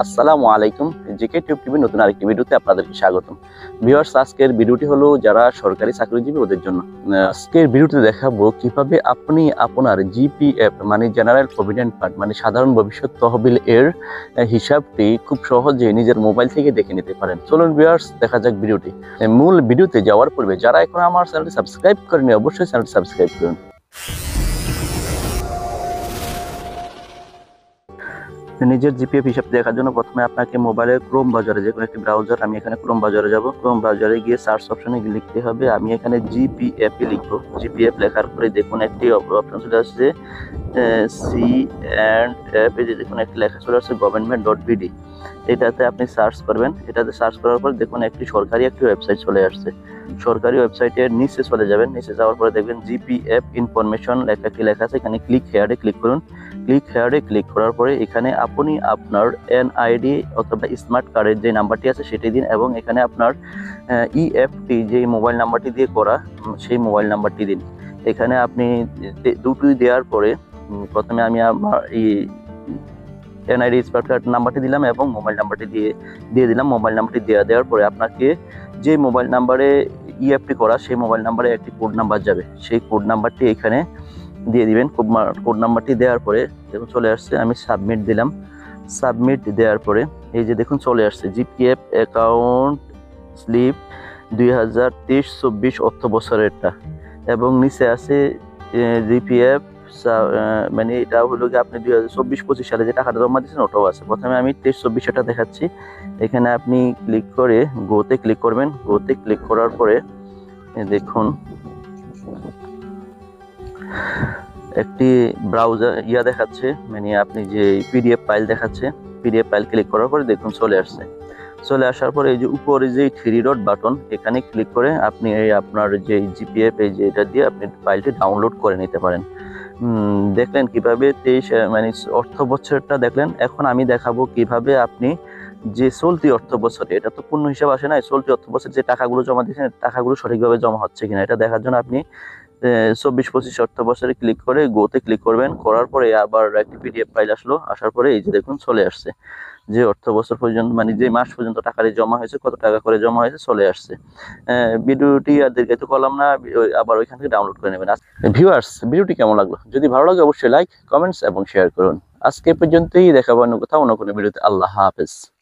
আসসালামু আলাইকুম। GK tube TV নতুন আরেকটি ভিডিওতে আপনাদেরকে স্বাগতম। ভিউয়ার্স, আজকের ভিডিওটি হলো যারা সরকারি চাকরিজীবী ওদের জন্য। আজকের ভিডিওতে দেখাবো কিভাবে আপনি আপনার জিপিএফ মানে জেনারেল প্রভিডেন্ট ফান্ড মানে সাধারণ ভবিষ্যৎ তহবিল এর হিসাবটি খুব সহজে নিজের মোবাইল থেকে দেখে নিতে পারেন। চলুন ভিউয়ার্স, দেখা যাক ভিডিওটি। মূল ভিডিওতে যাওয়ার পূর্বে যারা এখন আমার চ্যানেলটি সাবস্ক্রাইব করেনি অবশ্যই চ্যানেলটি সাবস্ক্রাইব করুন। নিজের জিপিএফ হিসাব দেখার জন্য প্রথমে আপনাকে মোবাইলের ক্রোম ব্রাউজারে, যে কোনো একটি ব্রাউজার, আমি এখানে ক্রোম ব্রাউজারে যাব। ক্রোম ব্রাউজারে গিয়ে সার্চ অপশনে লিখতে হবে, আমি এখানে জিপিএফ লিখবো। জিপিএফ লেখার পরে দেখুন একটি অপশন চলে আসছে সি অ্যান্ড এফ, এই যে দেখুন একটি লেখা চলে আসছে government.bd। এটাতে আপনি সার্চ করবেন। এটাতে সার্চ করার পর দেখুন একটি সরকারি একটি ওয়েবসাইট চলে আসছে। সরকারি ওয়েবসাইটের নিচে চলে যাবেন। নিচে যাওয়ার পরে দেখবেন জিপিএফ ইনফরমেশন একটি লেখা আছে, এখানে ক্লিক হেয়ারে ক্লিক করুন। ক্লিক হেয়ারে ক্লিক করার পরে এখানে আপনি আপনার এনআইডি অথবা স্মার্ট কার্ডের যে নাম্বারটি আছে সেটি দিন এবং এখানে আপনার ইএফটি যে মোবাইল নাম্বারটি দিয়ে করা সেই মোবাইল নাম্বারটি দিন। এখানে আপনি দুটোই দেওয়ার পরে প্রথমে আমি আমার এনআইডি স্মার্ট কার্ড নাম্বারটি দিলাম এবং মোবাইল নাম্বারটি দিয়ে দিলাম। মোবাইল নাম্বারটি দেওয়ার পরে আপনাকে যে মোবাইল নাম্বারে ইএফটি করা সেই মোবাইল নাম্বারে একটি কোড নাম্বার যাবে, সেই কোড নাম্বারটি এখানে দিয়ে দিবেন। কোড নাম্বারটি দেওয়ার পরে দেখুন চলে আসছে, আমি সাবমিট দিলাম। সাবমিট দেওয়ার পরে এই যে দেখুন চলে আসছে জিপিএফ অ্যাকাউন্ট স্লিপ 2023-24 অর্থ বছরেরটা এবং নিচে আছে জিপিএফ মানে এটা হলো কি আপনি 2024-25 সালে যে টাকাটা জমা দিয়েছেন ওটাও আছে। প্রথমে আমি 23-24 এটা দেখাচ্ছি। এখানে আপনি ক্লিক করে গোতে ক্লিক করবেন। গোতে ক্লিক করার পরে দেখুন একটি ব্রাউজার দেখাচ্ছে, মানে আপনি যে পিডিএফ ফাইল দেখাচ্ছে। পিডিএফ ফাইল ক্লিক করার পরে দেখুন চলে আসছে। চলে আসার পরে এই যে উপরে যে 3 ডট বাটন এখানে ক্লিক করে আপনি আপনার যে জিপিএফ এই যে এটা দিয়ে আপনি ফাইলটি ডাউনলোড করে নিতে পারেন। দেখলেন কিভাবে 23 মানে অর্থ বছরটা দেখলেন। এখন আমি দেখাবো কিভাবে আপনি যে চলতি অর্থ বছরে, এটা তো পূর্ণ হিসাব আসে না, চলতি অর্থ বছর যে টাকাগুলো জমা দিয়েছেন টাকাগুলো সঠিকভাবে জমা হচ্ছে কিনা এটা দেখার জন্য আপনি 24-25 অর্থ বছরে ক্লিক করে গোতে ক্লিক করবেন। করার পরে আবার একটি পিডিএফ ফাইল আসলো। আসার পরে এই যে দেখুন চলে আসছে যে অর্থ বছর পর্যন্ত মানে যে মাস পর্যন্ত টাকাটি জমা হয়েছে, কত টাকা করে জমা হয়েছে চলে আসছে। ভিডিওটি আর দীর্ঘায়িত করলাম না, আবার ওইখান থেকে ডাউনলোড করে নেবেন। ভিউয়ার্স, ভিডিওটি কেমন লাগলো? যদি ভালো লাগে অবশ্যই লাইক, কমেন্টস এবং শেয়ার করুন। আজকে পর্যন্তই, দেখাবো অন্য কোথাও অন্য কোনো ভিডিওতে। আল্লাহ হাফেজ।